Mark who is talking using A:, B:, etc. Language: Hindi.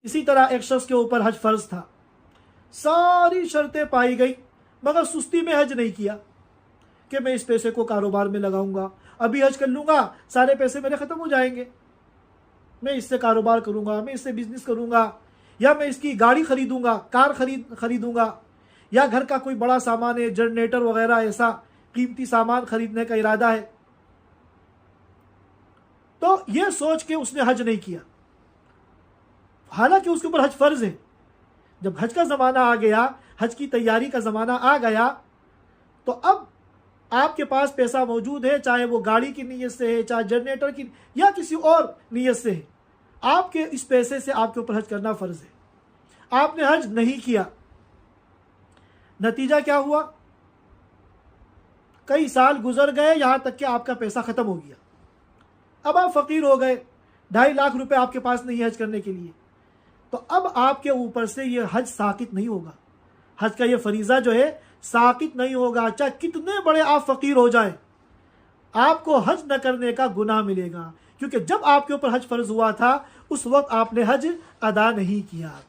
A: इसी तरह एक शख्स के ऊपर हज फर्ज था, सारी शर्तें पाई गई, मगर सुस्ती में हज नहीं किया कि मैं इस पैसे को कारोबार में लगाऊंगा, अभी हज कर लूंगा, सारे पैसे मेरे ख़त्म हो जाएंगे, मैं इससे कारोबार करूंगा, मैं इससे बिजनेस करूंगा, या मैं इसकी गाड़ी खरीदूंगा, कार खरीदूंगा, या घर का कोई बड़ा सामान है, जनरेटर वगैरह, ऐसा कीमती सामान खरीदने का इरादा है। तो यह सोच के उसने हज नहीं किया, हालांकि उसके ऊपर हज फर्ज है। जब हज का ज़माना आ गया, हज की तैयारी का ज़माना आ गया, तो अब आपके पास पैसा मौजूद है, चाहे वो गाड़ी की नीयत से है, चाहे जनरेटर की या किसी और नीयत से है, आपके इस पैसे से आपके ऊपर हज करना फ़र्ज है। आपने हज नहीं किया, नतीजा क्या हुआ? कई साल गुजर गए, यहां तक कि आपका पैसा ख़त्म हो गया। अब आप फ़कीर हो गए, 2.5 लाख रुपए आपके पास नहीं है हज करने के लिए। तो अब आपके ऊपर से ये हज साकित नहीं होगा, हज का ये फरीज़ा जो है साकित नहीं होगा। चाहे कितने बड़े आप फ़कीर हो जाएं, आपको हज न करने का गुनाह मिलेगा, क्योंकि जब आपके ऊपर हज फ़र्ज हुआ था उस वक्त आपने हज अदा नहीं किया।